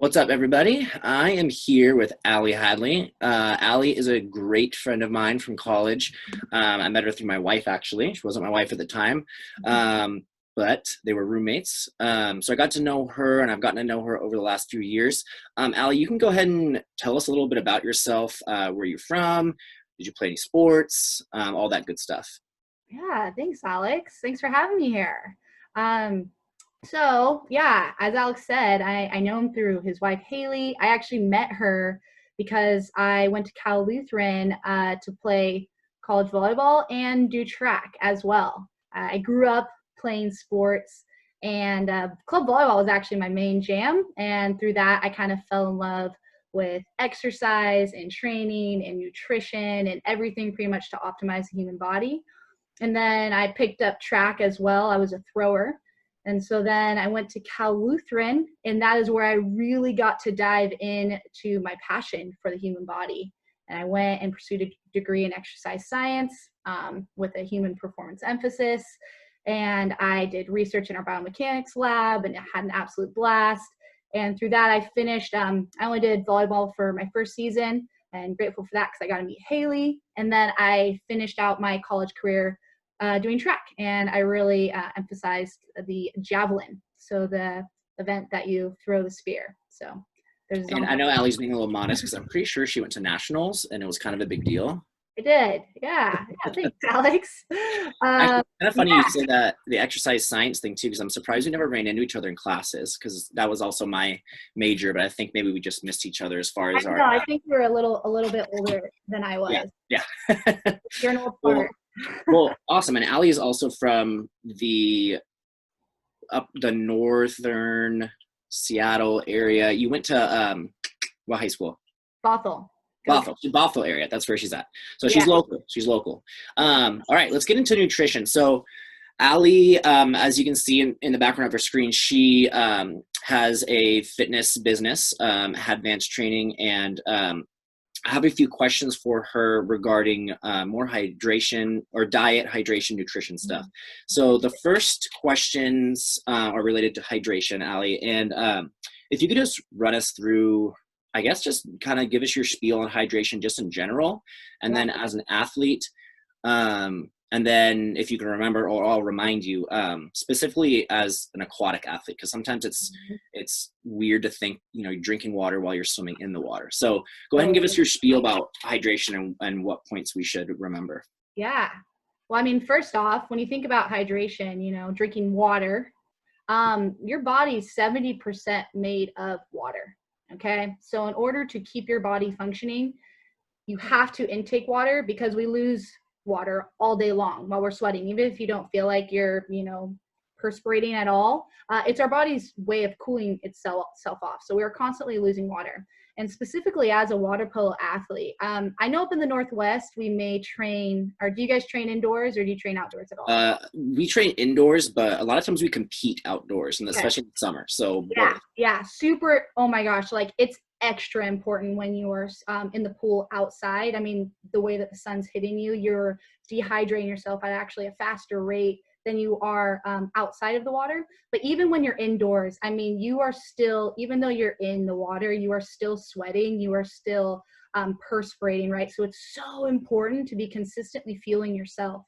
What's up, everybody? I am here with Allie Hadley. Allie is a great friend of mine from college. I met her through my wife, actually. She wasn't my wife at the time, but they were roommates. So I got to know her, and I've gotten to know her over the last few years. Allie, you can go ahead and tell us a little bit about yourself. Where you're from? Did you play any sports? All that good stuff. Yeah, thanks, Alex. Thanks for having me here. Um, so, as Alex said, I know him through his wife, Haley. I actually met her because I went to Cal Lutheran to play college volleyball and do track as well. I grew up playing sports, and club volleyball was actually my main jam. And through that, I kind of fell in love with exercise and training and nutrition and everything pretty much to optimize the human body. And then I picked up track as well. I was a thrower. And so then I went to Cal Lutheran, and that is where I really got to dive into my passion for the human body. And I went and pursued a degree in exercise science with a human performance emphasis. And I did research in our biomechanics lab, and I had an absolute blast. And through that, I finished, I only did volleyball for my first season, and grateful for that because I got to meet Haley. And then I finished out my college career doing track, and I really emphasized the javelin, so the event that you throw the spear. So there's And I know Allie's being a little modest because I'm pretty sure she went to nationals, and it was kind of a big deal. I did, yeah. Thanks, Alex. Actually, it's kind of funny you Yeah, say that the exercise science thing too, because I'm surprised we never ran into each other in classes, because that was also my major, but I think maybe we just missed each other as far I as our know. I think you're a little bit older than I yeah, was. yeah. You're an old well, fart. well, awesome. And Allie is also from the up the northern Seattle area. You went to what high school? Bothell. Go. Bothell area. That's where she's at. So Yeah. she's local. She's local. All right, let's get into nutrition. So Allie, as you can see in the background of her screen, she has a fitness business, advanced training, and I have a few questions for her regarding more hydration or diet, hydration, nutrition stuff. So the first questions are related to hydration, Allie, and if you could just run us through, I guess, just kind of give us your spiel on hydration just in general, and then as an athlete, and then if you can remember, or I'll remind you, specifically as an aquatic athlete, because sometimes it's weird to think, you're drinking water while you're swimming in the water. So go ahead and give us your spiel about hydration and what points we should remember. Yeah. Well, I mean, first off, when you think about hydration, drinking water, your body's 70% made of water. Okay. So in order to keep your body functioning, you have to intake water because we lose water all day long while we're sweating, even if you don't feel like you're, perspirating at all. It's our body's way of cooling itself off. So we're constantly losing water. And specifically as a water polo athlete, I know up in the Northwest, we may train, or do you guys train indoors or do you train outdoors at all? We train indoors, but a lot of times we compete outdoors, and especially in the summer. So Yeah, super. Oh my gosh, like it's extra important when you are in the pool outside. I mean, the way that the sun's hitting you, you're dehydrating yourself at actually a faster rate than you are outside of the water. But even when you're indoors, I mean, you are still, even though you're in the water, you are still sweating, you are still perspirating, right? So it's so important to be consistently fueling yourself.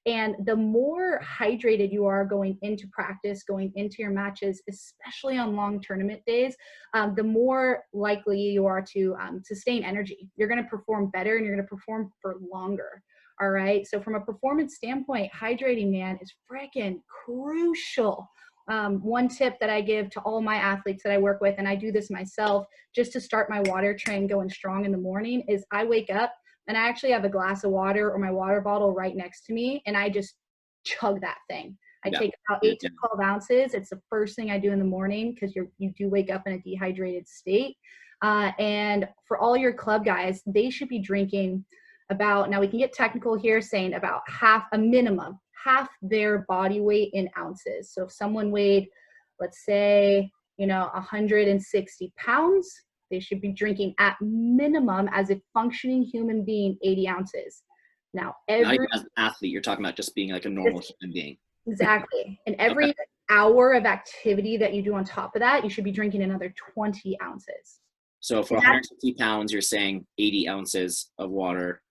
And the more hydrated you are going into practice, going into your matches, especially on long tournament days, the more likely you are to sustain energy. You're going to perform better and you're going to perform for longer. All right. So from a performance standpoint, hydrating, man, is freaking crucial. One tip that I give to all my athletes that I work with, and I do this myself just to start my water train going strong in the morning, is I wake up and I actually have a glass of water or my water bottle right next to me, and I just chug that thing. I take about 8 to 12 ounces. It's the first thing I do in the morning because you do wake up in a dehydrated state. And for all your club guys, they should be drinking about, now we can get technical here, saying about half their body weight in ounces. So if someone weighed, let's say, 160 pounds, they should be drinking at minimum, as a functioning human being, 80 ounces. Now, not even as an athlete, you're talking about just being like a normal human being. Exactly. And every hour of activity that you do on top of that, you should be drinking another 20 ounces. So for 150 pounds, you're saying 80 ounces of water.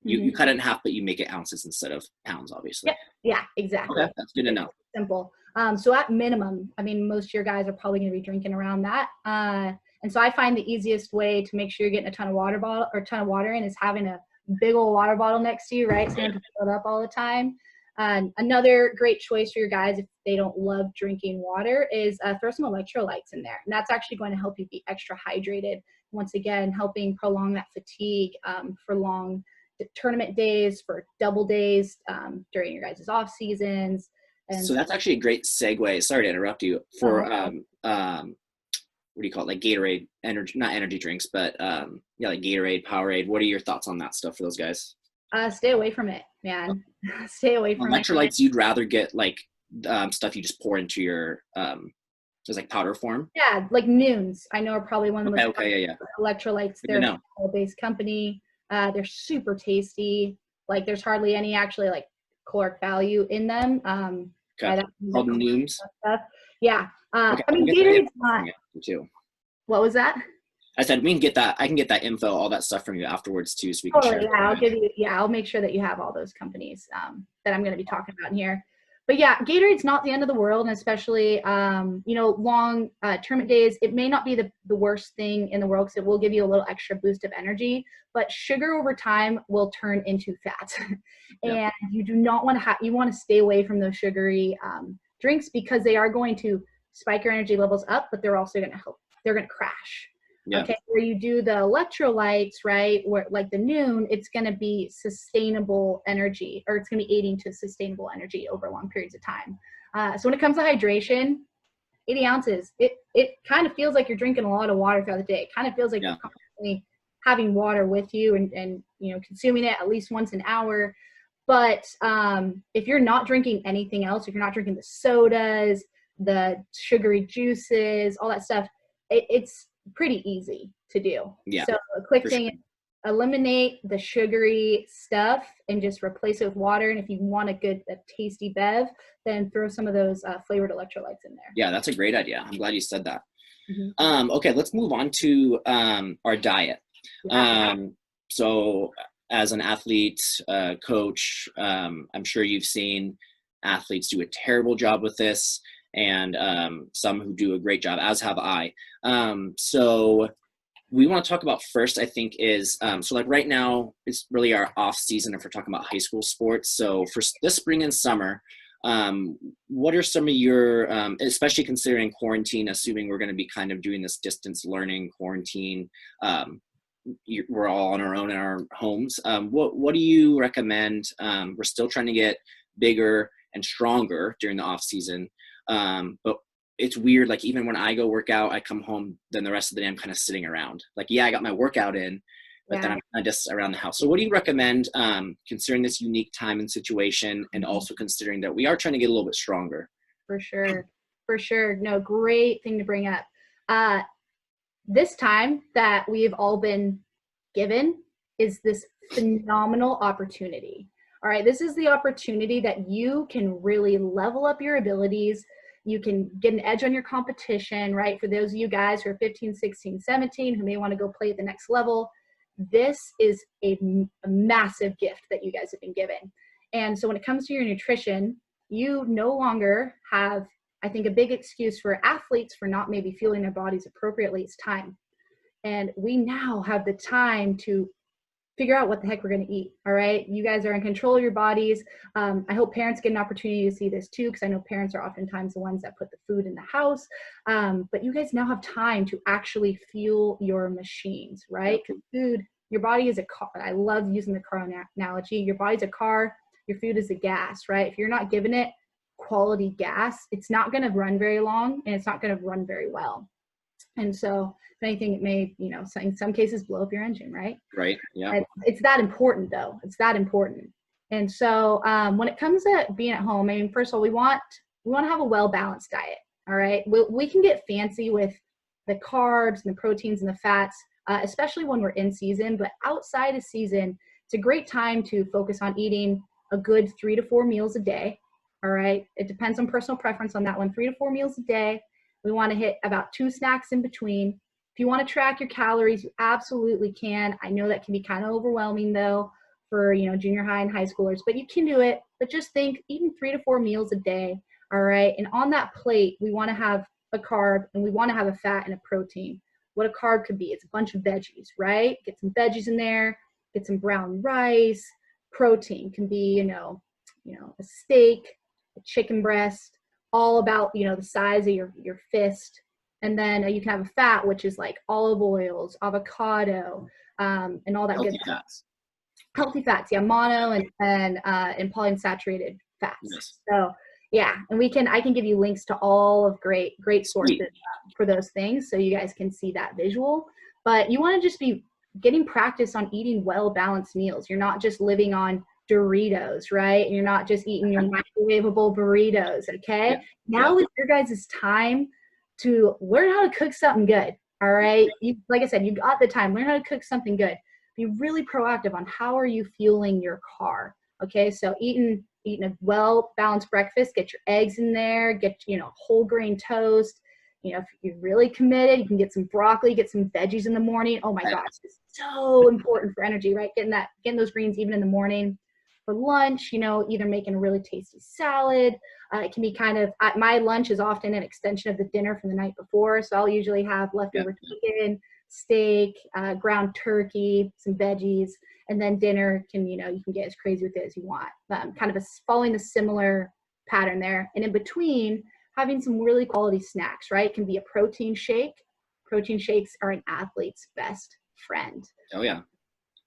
You cut it in half, but you make it ounces instead of pounds, obviously. Yeah, exactly. Okay, that's good to know. Simple. So at minimum, I mean, most of your guys are probably going to be drinking around that. And so I find the easiest way to make sure you're getting a ton of water in is having a big old water bottle next to you, right? So you don't have to fill it up all the time. Another great choice for your guys if they don't love drinking water is throw some electrolytes in there. And that's actually going to help you be extra hydrated. Once again, helping prolong that fatigue for long tournament days, for double days during your guys' off seasons. And so that's actually a great segue. Sorry to interrupt you. For what do you call it? Like Gatorade, not energy drinks, but like Gatorade, Powerade. What are your thoughts on that stuff for those guys? Stay away from it, man. Stay away from electrolytes. You'd rather get like stuff you just pour into your just like powder form. Yeah, like Noons. I know are probably one of the most electrolytes. They're a based company. They're super tasty. Like there's hardly any actually like caloric value in them. Called Noons. Yeah. I mean, Gatorade's not. Too. What was that? I said we can get that. I can get that info, all that stuff from you afterwards too, so we can share. Yeah, I'll give you. Yeah, I'll make sure that you have all those companies that I'm going to be talking about in here. But yeah, Gatorade's not the end of the world, and especially long tournament days. It may not be the worst thing in the world because it will give you a little extra boost of energy. But sugar over time will turn into fat, and you do not want to have. You want to stay away from those sugary drinks because they are going to spike your energy levels up, but they're also going to help. They're going to crash. Yeah. Okay, where you do the electrolytes, right, where like the Noon, it's going to be sustainable energy, or it's going to be aiding to sustainable energy over long periods of time. So when it comes to hydration, 80 ounces, it kind of feels like you're drinking a lot of water throughout the day. It kind of feels like you're constantly having water with you and consuming it at least once an hour. But if you're not drinking anything else, if you're not drinking the sodas, the sugary juices, all that stuff, it's pretty easy to do. Yeah. So a quick thing, eliminate the sugary stuff and just replace it with water. And if you want a tasty bev, then throw some of those flavored electrolytes in there. Yeah, that's a great idea. I'm glad you said that. Mm-hmm. Okay, let's move on to our diet. Yeah. So as an athlete, coach, I'm sure you've seen athletes do a terrible job with this, and some who do a great job, as have I. So we want to talk about first, I think, is so like right now it's really our off season if we're talking about high school sports. So for this spring and summer, what are some of your, especially considering quarantine, assuming we're going to be kind of doing this distance learning quarantine, we're all on our own in our homes. What do you recommend? We're still trying to get bigger and stronger during the off season. But it's weird. Like even when I go work out, I come home, then the rest of the day I'm kind of sitting around. Like, yeah, I got my workout in, but then I'm kind of just around the house. So what do you recommend, considering this unique time and situation, and also considering that we are trying to get a little bit stronger? For sure. No, great thing to bring up. This time that we've all been given is this phenomenal opportunity. All right, this is the opportunity that you can really level up your abilities. You can get an edge on your competition, right? For those of you guys who are 15, 16, 17, who may want to go play at the next level, this is a massive gift that you guys have been given. And so when it comes to your nutrition, you no longer have, I think, a big excuse for athletes for not maybe fueling their bodies appropriately is time. And we now have the time to figure out what the heck we're going to eat. All right. You guys are in control of your bodies. I hope parents get an opportunity to see this too, because I know parents are oftentimes the ones that put the food in the house. But you guys now have time to actually fuel your machines, right? Because food, your body is a car. I love using the car analogy. Your body's a car. Your food is a gas, right? If you're not giving it quality gas, it's not going to run very long, and it's not going to run very well. And so if anything, it may, in some cases blow up your engine, right? Right. Yeah. It's that important though. It's that important. And so when it comes to being at home, I mean, first of all, we want to have a well-balanced diet. All right. We can get fancy with the carbs and the proteins and the fats, especially when we're in season, but outside of season, it's a great time to focus on eating a good 3 to 4 meals a day. All right. It depends on personal preference on that one. 3 to 4 meals a day. We want to hit about 2 snacks in between. If you want to track your calories, you absolutely can. I know that can be kind of overwhelming though for, junior high and high schoolers, but you can do it. But just think eating 3 to 4 meals a day. All right. And on that plate, we want to have a carb and we want to have a fat and a protein. What a carb could be, it's a bunch of veggies, right? Get some veggies in there, get some brown rice. Protein can be, a steak, a chicken breast, all about, the size of your fist. And then you can have a fat, which is like olive oils, avocado, and all that Healthy good stuff. fats. Healthy fats, yeah, mono and polyunsaturated fats. Yes. So yeah, and I can give you links to all of great sources for those things, so you guys can see that visual. But you want to just be getting practice on eating well-balanced meals. You're not just living on Doritos, right? And you're not just eating your microwavable burritos, okay? Yeah. Now is your guys' time to learn how to cook something good, all right? Like I said, you got the time. Learn how to cook something good. Be really proactive on how are you fueling your car, okay? So eating a well-balanced breakfast, get your eggs in there, get, whole grain toast. If you're really committed, you can get some broccoli, get some veggies in the morning. Oh my gosh, it's so important for energy, right? Getting those greens even in the morning. For lunch, either making a really tasty salad. It can be kind of, my lunch is often an extension of the dinner from the night before. So I'll usually have leftover chicken, steak, ground turkey, some veggies, and then dinner can, you can get as crazy with it as you want. Kind of following the similar pattern there. And in between, having some really quality snacks, right? It can be a protein shake. Protein shakes are an athlete's best friend. Oh, yeah.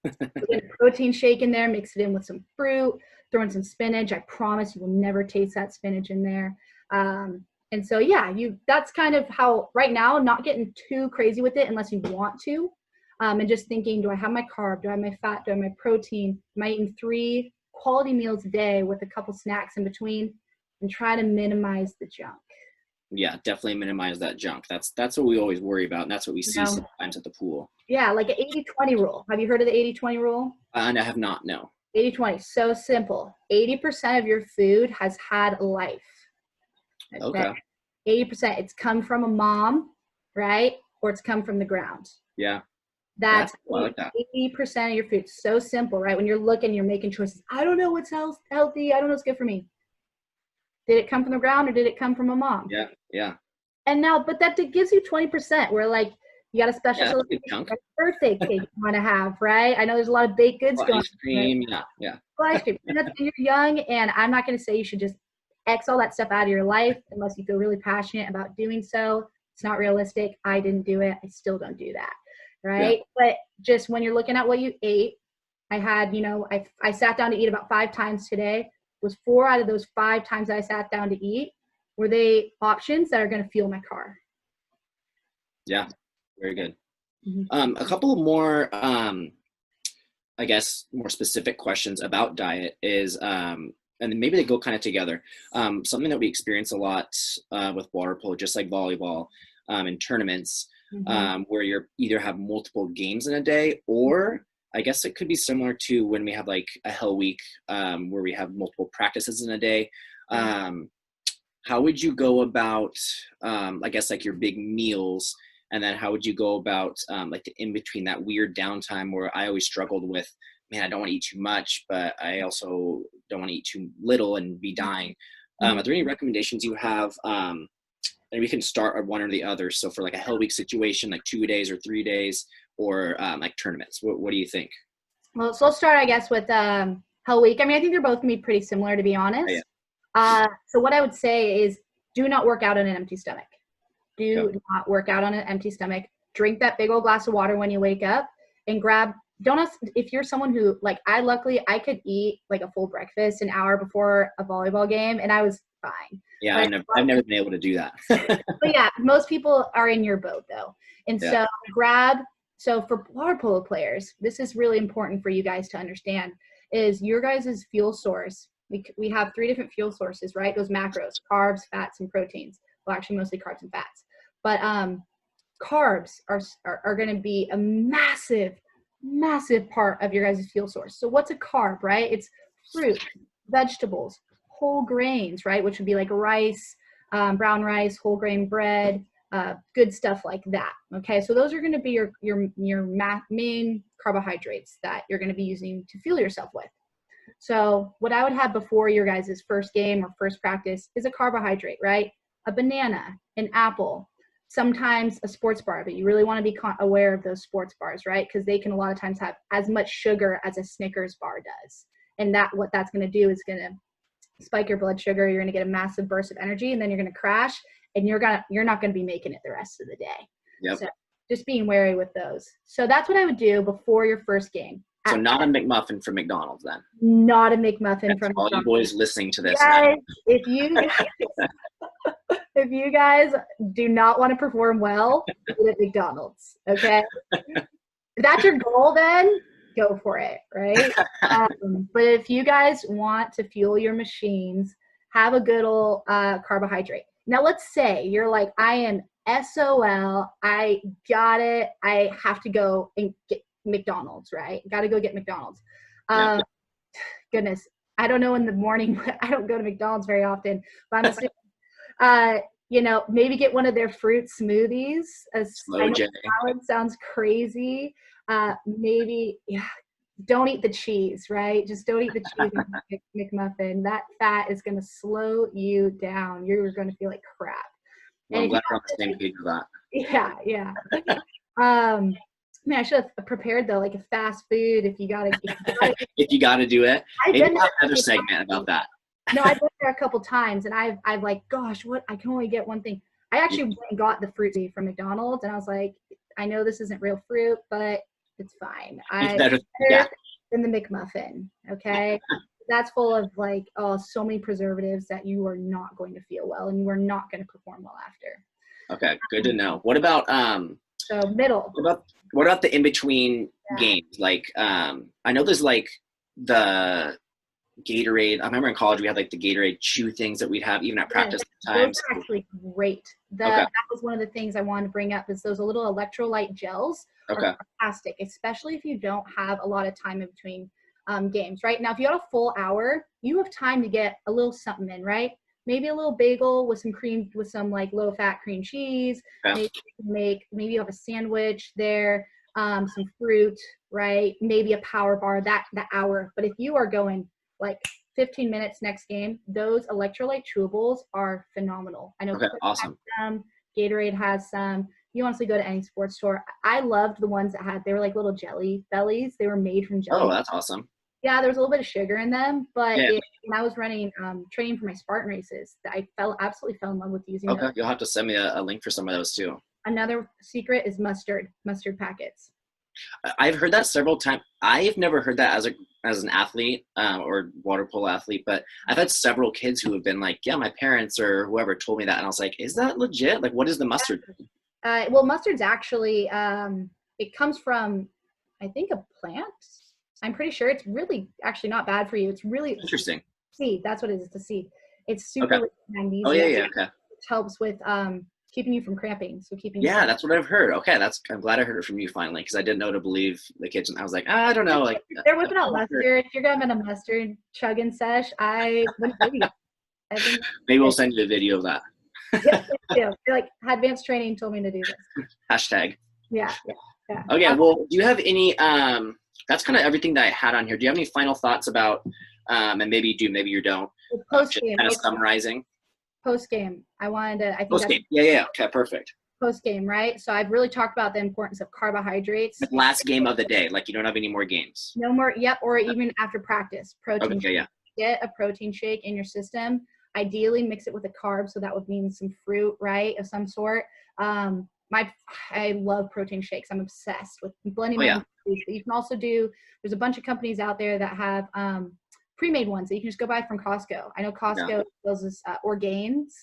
Get a protein shake in there, mix it in with some fruit, throw in some spinach. I promise you will never taste that spinach in there. And so, yeah, that's kind of how right now, not getting too crazy with it unless you want to. And just thinking, do I have my carb? Do I have my fat? Do I have my protein? Am I eating 3 quality meals a day with a couple snacks in between? And try to minimize the junk. Yeah, definitely minimize that junk. That's what we always worry about, and that's what we see sometimes at the pool. Yeah, like an 80-20 rule. Have you heard of the 80-20 rule? And I have not, no. 80-20, so simple. 80% of your food has had a life. Okay. 80%, it's come from a mom, right? Or it's come from the ground. Yeah. That's I like that. 80% of your food. So simple, right? When you're looking, you're making choices. I don't know what's healthy. I don't know what's good for me. Did it come from the ground or did it come from a mom? Yeah. And now, but that gives you 20% where like you got a special birthday cake you want to have, right? I know there's a lot of baked goods going on. Ice cream, yeah. Ice cream. And you're young, and I'm not going to say you should just X all that stuff out of your life unless you feel really passionate about doing so. It's not realistic. I didn't do it. I still don't do that, right? Yeah. But just when you're looking at what you ate, I had, I sat down to eat about 5 times today. Was 4 out of those 5 times I sat down to eat, were they options that are going to fuel my car? Yeah, very good. Mm-hmm. A couple more, I guess, more specific questions about diet is, and maybe they go kind of together. Something that we experience a lot with water polo, just like volleyball, in tournaments, where you either have multiple games in a day, or I guess it could be similar to when we have like a hell week, where we have multiple practices in a day. How would you go about, I guess, like your big meals? And then how would you go about like the in between, that weird downtime where I always struggled with, man, I don't want to eat too much, but I also don't want to eat too little and be dying. Are there any recommendations you have? And we can start at one or the other. So for like a hell week situation, like 2 days or 3 days, or like tournaments, what do you think? Well, so let's start, I guess, with hell week. I mean, I think they're both gonna be pretty similar, to be honest. So what I would say is, do not work out on an empty stomach. Do not work out on an empty stomach. Drink that big old glass of water when you wake up, and if you're someone who, like, I could eat like a full breakfast an hour before a volleyball game and I was fine. Yeah, I've never been able to do that. But yeah, most people are in your boat though. And so for water polo players, this is really important for you guys to understand, is your guys' fuel source. We have 3 different fuel sources, right? Those macros: carbs, fats, and proteins. Well, actually mostly carbs and fats. But carbs are going to be a massive part of your guys' fuel source. So what's a carb, right? It's fruit, vegetables, whole grains, right? Which would be like rice, brown rice, whole grain bread, good stuff like that. Okay, so those are going to be your main carbohydrates that you're going to be using to fuel yourself with. So what I would have before your guys' first game or first practice is a carbohydrate, right? A banana, an apple, sometimes a sports bar, but you really want to be aware of those sports bars, right? Because they can a lot of times have as much sugar as a Snickers bar does. And what that's going to do is going to spike your blood sugar. You're going to get a massive burst of energy, and then you're going to crash, and you're not going to be making it the rest of the day. Yep. So just being wary with those. So that's what I would do before your first game. So not a McMuffin from McDonald's then. Not a McMuffin That's from all McDonald's. you boys listening to this. Guys, if you guys do not want to perform well, eat at McDonald's. Okay, if that's your goal, then go for it, right? But if you guys want to fuel your machines, have a good old carbohydrate. Now, let's say you're like, I am SOL. I got it. I have to go and get McDonald's, right? Got to go get McDonald's. Goodness, I don't know in the morning. I don't go to McDonald's very often, but I'm assuming, maybe get one of their fruit smoothies. Slow J. Salad sounds crazy. Maybe, don't eat the cheese, right? Just don't eat the cheese in McMuffin. That fat is going to slow you down. You're going to feel like crap. Well, I'm glad we're on the same page with that. Yeah. Man, I should have prepared though, like a fast food. If you gotta if you gotta do it, maybe I've have another segment about that. No, I've been there a couple times, and I've like, gosh, what? I can only get one thing. I actually went and got the fruit tea from McDonald's, and I was like, I know this isn't real fruit, but it's fine. It's better than the McMuffin. Okay, that's full of like, so many preservatives that you are not going to feel well, and you are not going to perform well after. Okay, good to know. What about So middle. What about the in-between games? Like, I know there's like the Gatorade. I remember in college we had like the Gatorade chew things that we'd have even at practice times. Those are actually great. That was one of the things I wanted to bring up is those little electrolyte gels are fantastic, especially if you don't have a lot of time in between games, right? Now, if you got a full hour, you have time to get a little something in, right? Maybe a little bagel with some cream, with some like low-fat cream cheese. Maybe you have a sandwich there, some fruit, right? Maybe a power bar that hour. But if you are going like 15 minutes next game, those electrolyte chewables are phenomenal. I know awesome. Gatorade has some. You honestly go to any sports store. I loved the ones that they were like little jelly bellies. They were made from jelly. Oh, that's awesome. Yeah, there was a little bit of sugar in them, but when I was running training for my Spartan races, I absolutely fell in love with using those. You'll have to send me a link for some of those too. Another secret is mustard packets. I've heard that several times. I've never heard that as an athlete or water polo athlete, but I've had several kids who have been like, yeah, my parents or whoever told me that, and I was like, is that legit? Like, what is the mustard? Well, mustard's actually it comes from, I think, a plant. I'm pretty sure it's really actually not bad for you. It's really interesting. Seed. That's what it is. It's a seed. It's super rich in magnesium. Oh yeah. Okay. It helps with keeping you from cramping. So keeping. Yeah, that's what I've heard. Okay, I'm glad I heard it from you finally, because I didn't know to believe the kids. I was like, I don't know. Like they're whipping out mustard. If you're going to a mustard chugging sesh, I wouldn't believe you. Maybe we'll send you a video of that. Yes, you're like, advanced training told me to do this. Hashtag. Yeah. Okay. Well, do you have any? That's kind of everything that I had on here. Do you have any final thoughts about? And maybe you do, maybe you don't. Post game. Kind of summarizing. Post game. I think post game. Yeah. Okay. Perfect. Post game, right? So I've really talked about the importance of carbohydrates. The last game of the day, like you don't have any more games. No more. Yep. Or even after practice, protein. Okay. Yeah. Get a protein shake in your system. Ideally, mix it with a carb, so that would mean some fruit, right, of some sort. I love protein shakes. I'm obsessed with blending them. But you can also there's a bunch of companies out there that have pre-made ones that you can just go buy from Costco. I know Costco sells this Orgains.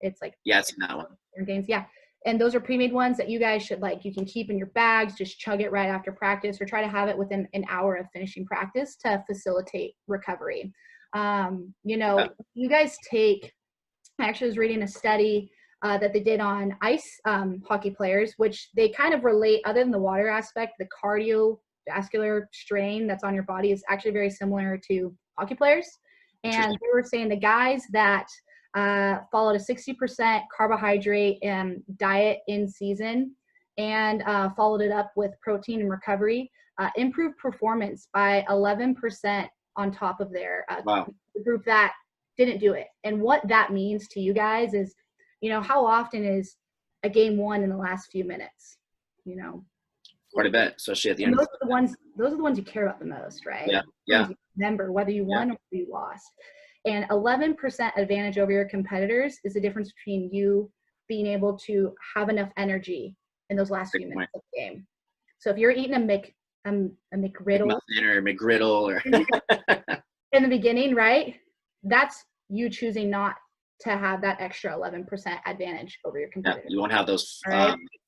It's like I've seen that one. Orgains, yeah. And those are pre-made ones that you guys should you can keep in your bags, just chug it right after practice, or try to have it within an hour of finishing practice to facilitate recovery. You guys I actually was reading a study that they did on ice hockey players, which they kind of relate, other than the water aspect, the cardiovascular strain that's on your body is actually very similar to hockey players. And they were saying the guys that followed a 60% carbohydrate diet in season and followed it up with protein and recovery, improved performance by 11% on top of their group that didn't do it. And what that means to you guys is, how often is a game won in the last few minutes? Quite a bit, especially at the end. Those are the ones you care about the most, right? Yeah. Remember whether you won or whether you lost. And 11% advantage over your competitors is the difference between you being able to have enough energy in those last few minutes of the game. So if you're eating a McGriddle or McGriddle in the beginning, right? That's you choosing not to have that extra 11% advantage over your competitors. You won't have those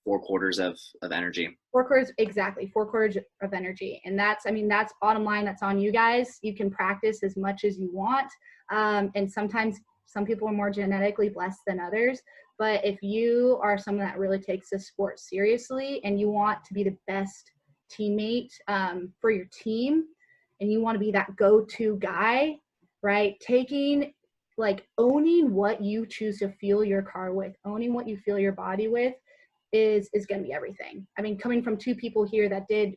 4 quarters of energy. 4 quarters, exactly. 4 quarters of energy. And that's bottom line. That's on you guys. You can practice as much as you want. And sometimes some people are more genetically blessed than others. But if you are someone that really takes this sport seriously and you want to be the best teammate for your team, and you want to be that go-to guy, right? Owning what you choose to fuel your car with, owning what you fuel your body with is going to be everything. I mean, coming from 2 people here that did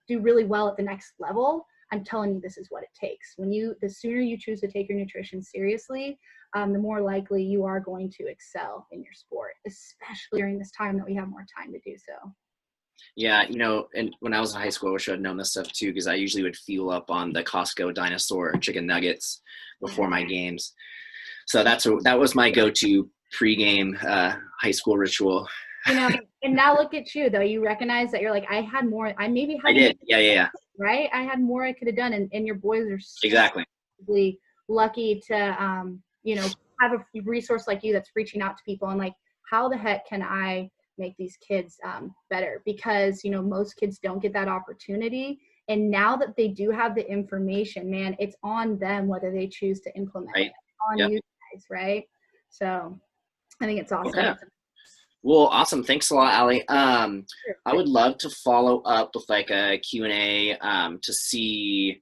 do really well at the next level, I'm telling you, this is what it takes. The sooner you choose to take your nutrition seriously, the more likely you are going to excel in your sport, especially during this time that we have more time to do so. Yeah, and when I was in high school, I wish I'd known this stuff too, because I usually would fuel up on the Costco dinosaur chicken nuggets before my games. So that was my go-to pregame high school ritual. And now look at you, though. You recognize that you're like, I had more. I did. Yeah. Right? I had more I could have done, and your boys are exactly lucky to have a resource like you that's reaching out to people and like, how the heck can I make these kids better? Because most kids don't get that opportunity, and now that they do have the information, man, it's on them whether they choose to implement it. It's on you guys, right? So I think it's awesome. Okay. Well, awesome. Thanks a lot, Allie. I would love to follow up with like a Q&A to see,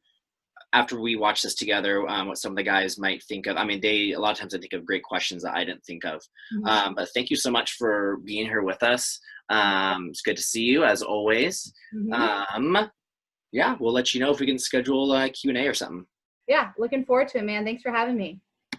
after we watch this together, what some of the guys might think of. I mean, a lot of times they think of great questions that I didn't think of. Mm-hmm. But thank you so much for being here with us. It's good to see you, as always. Mm-hmm. Yeah, we'll let you know if we can schedule a Q&A or something. Yeah, looking forward to it, man. Thanks for having me.